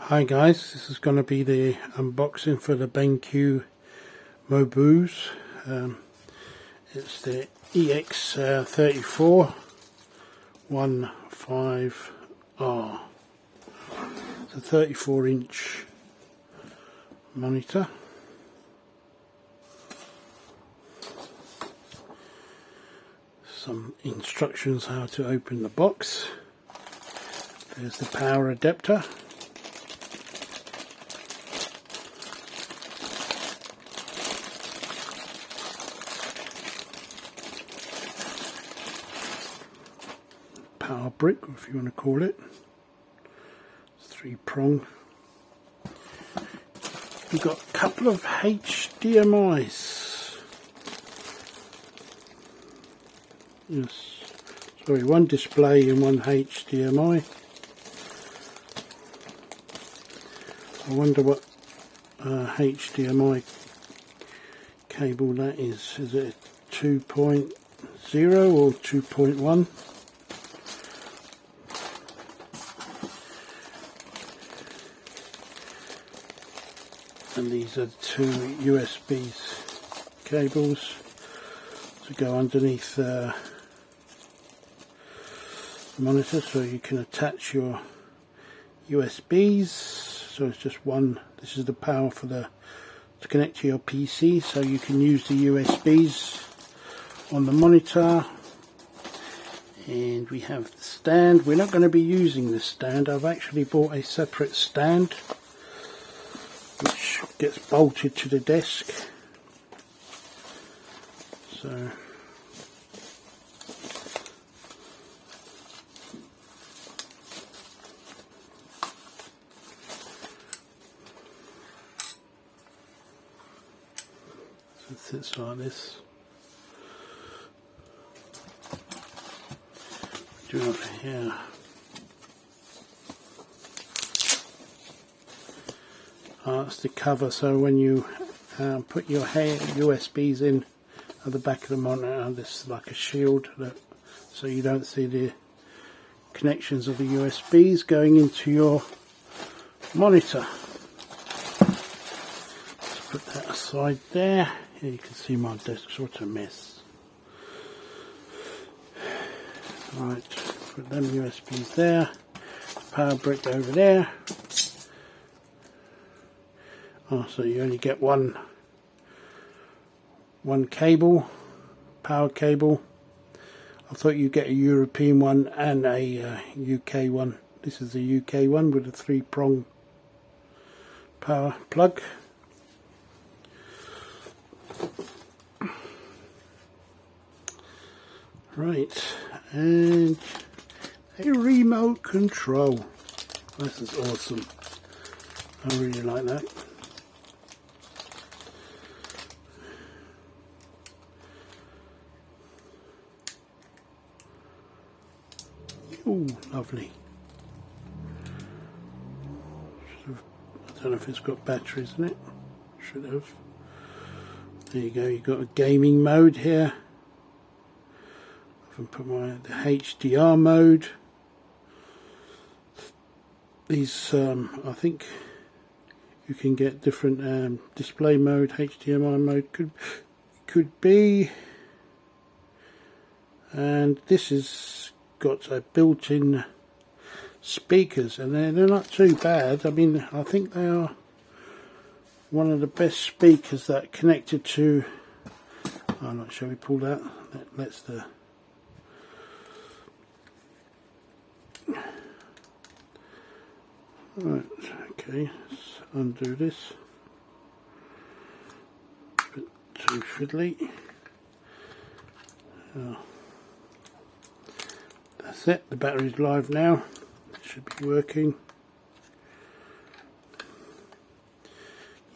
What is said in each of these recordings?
Hi guys, this is going to be the unboxing for the BenQ Mobiuz. It's the EX3415R. It's a 34-inch monitor. Some instructions how to open the box. There's the power adapter. Power brick, if you want to call it. It's 3-prong. We've got a couple of HDMIs. Yes, sorry, one display and one HDMI. I wonder what HDMI cable that is. Is it 2.0 or 2.1? And these are two USB cables to go underneath the monitor, so you can attach your USBs. So it's just one. This is the power for to connect to your PC, so you can use the USBs on the monitor. And we have the stand. We're not going to be using this stand. I've actually bought a separate stand which gets bolted to the desk. So it sits like this. Do it over here. That's the cover, so when you put your USBs in at the back of the monitor, this is like a shield, so you don't see the connections of the USBs going into your monitor. Let's put that aside there. Here you can see my desk, what a mess. Right, put them USBs there, power brick over there. Oh, so you only get one cable, power cable. I thought you'd get a European one and a UK one. This is the UK one with a 3-prong power plug. Right, and a remote control. This is awesome. I really like that. Oh, lovely. I don't know if it's got batteries in it. Should have. There you go. You've got a gaming mode here. I can put the HDR mode. These, I think you can get different display mode. HDMI mode could be, and this is got a built-in speakers, and they're not too bad. I mean, I think they are one of the best speakers that are connected to. I'm not sure. We pull that. That's the. Right. Okay. Let's undo this. A bit too fiddly. Oh. That's it, the battery's live now. It should be working.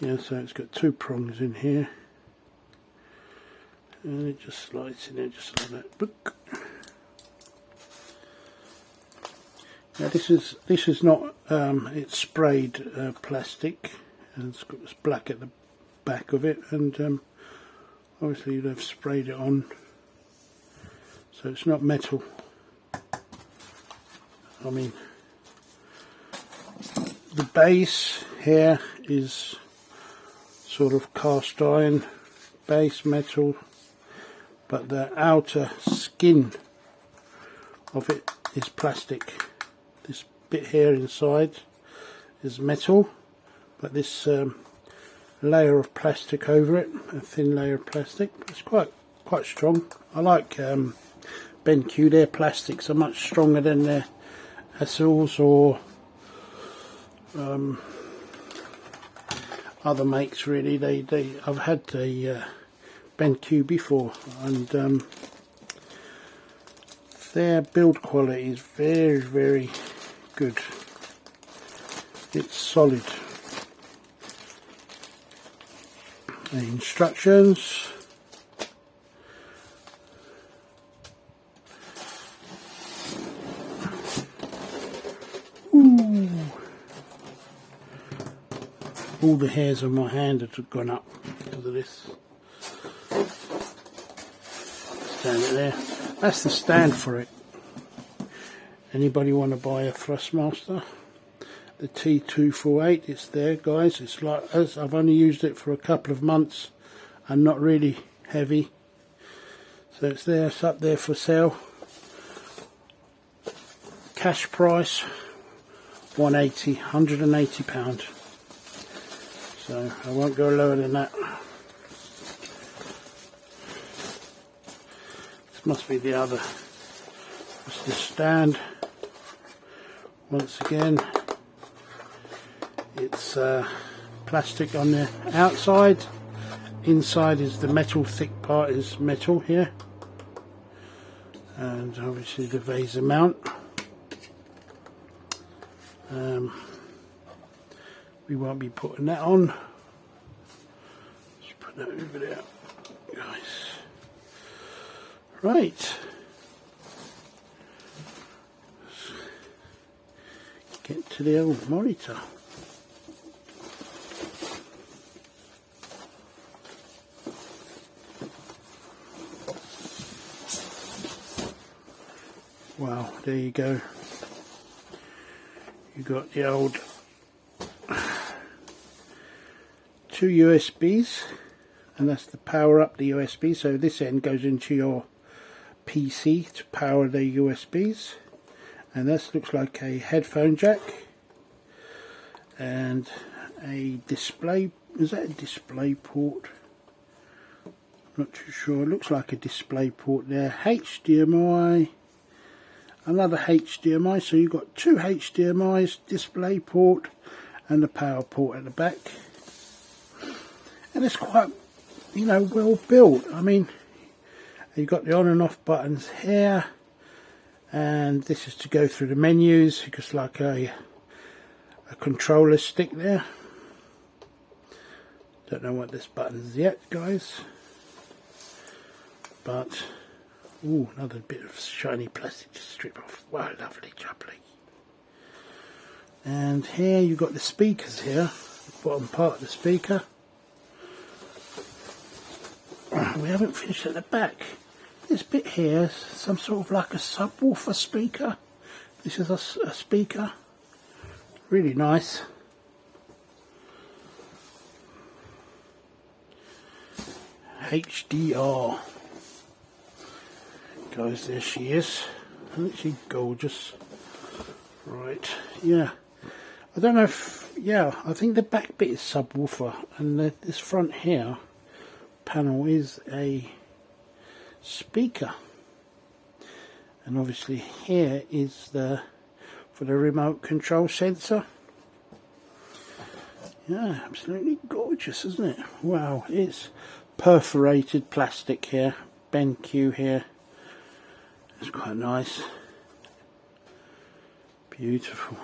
Yeah, so it's got 2 prongs in here. And it just slides in there just like that. Book. Now this is not it's sprayed plastic, and it's got this black at the back of it, and obviously they've sprayed it on, so it's not metal. I mean, The base here is sort of cast iron base metal, but the outer skin of it is plastic. This bit here inside is metal, but this layer of plastic over it, a thin layer of plastic. It's quite strong. I like BenQ. Their plastics are much stronger than their accessories or other makes. Really, I've had the BenQ before, and their build quality is very good. It's solid. The instructions. Ooh. All the hairs on my hand have gone up because of this. Stand it there. That's the stand for it. Anybody want to buy a Thrustmaster? The T248, it's there, guys. It's like, as I've only used it for a couple of months and not really heavy, so it's there. It's up there for sale. Cash price £180. So I won't go lower than that. This must be the other. It's the stand. Once again, it's plastic on the outside. Inside is the metal, thick part is metal here, and obviously the Vaser mount. We won't be putting that on. Let's put that over there, guys. Right. Let's get to the old monitor. Wow, there you go. You got the old 2 USBs, and that's to power up the USB. So this end goes into your PC to power the USBs, and this looks like a headphone jack and a display. Is that a display port? Not too sure. It looks like a display port there. HDMI. Another HDMI, so you've got 2 HDMIs, display port and the power port at the back. And it's quite, you know, well built. I mean, you've got the on and off buttons here, and this is to go through the menus, just like a controller stick there. Don't know what this button is yet, guys, but ooh, another bit of shiny plastic to strip off. Wow, lovely jubbly. And here you've got the speakers here, the bottom part of the speaker. We haven't finished at the back. This bit here is some sort of like a subwoofer speaker. This is a speaker. Really nice. HDR. Guys, there she is. Isn't she gorgeous? Right, yeah. I don't know if, yeah, I think the back bit is subwoofer, and this front here panel is a speaker. And obviously here is the for the remote control sensor. Yeah, absolutely gorgeous, isn't it? Wow, it's perforated plastic here. BenQ here. It's quite nice. Beautiful.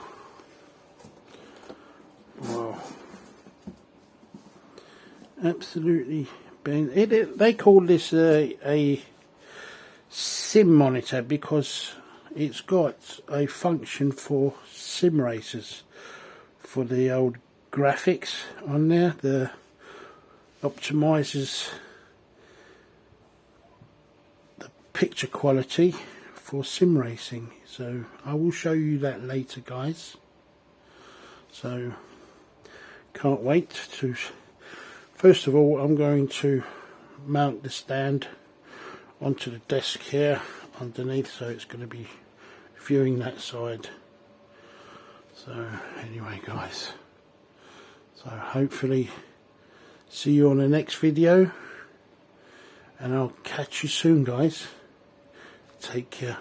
Wow. Absolutely. They call this a sim monitor because it's got a function for sim racers, for the old graphics on there. The optimizes the picture quality for sim racing, so I will show you that later, guys. So can't wait to, first of all I'm going to mount the stand onto the desk here underneath, so it's going to be viewing that side. So anyway guys, so hopefully see you on the next video, and I'll catch you soon guys. Take care.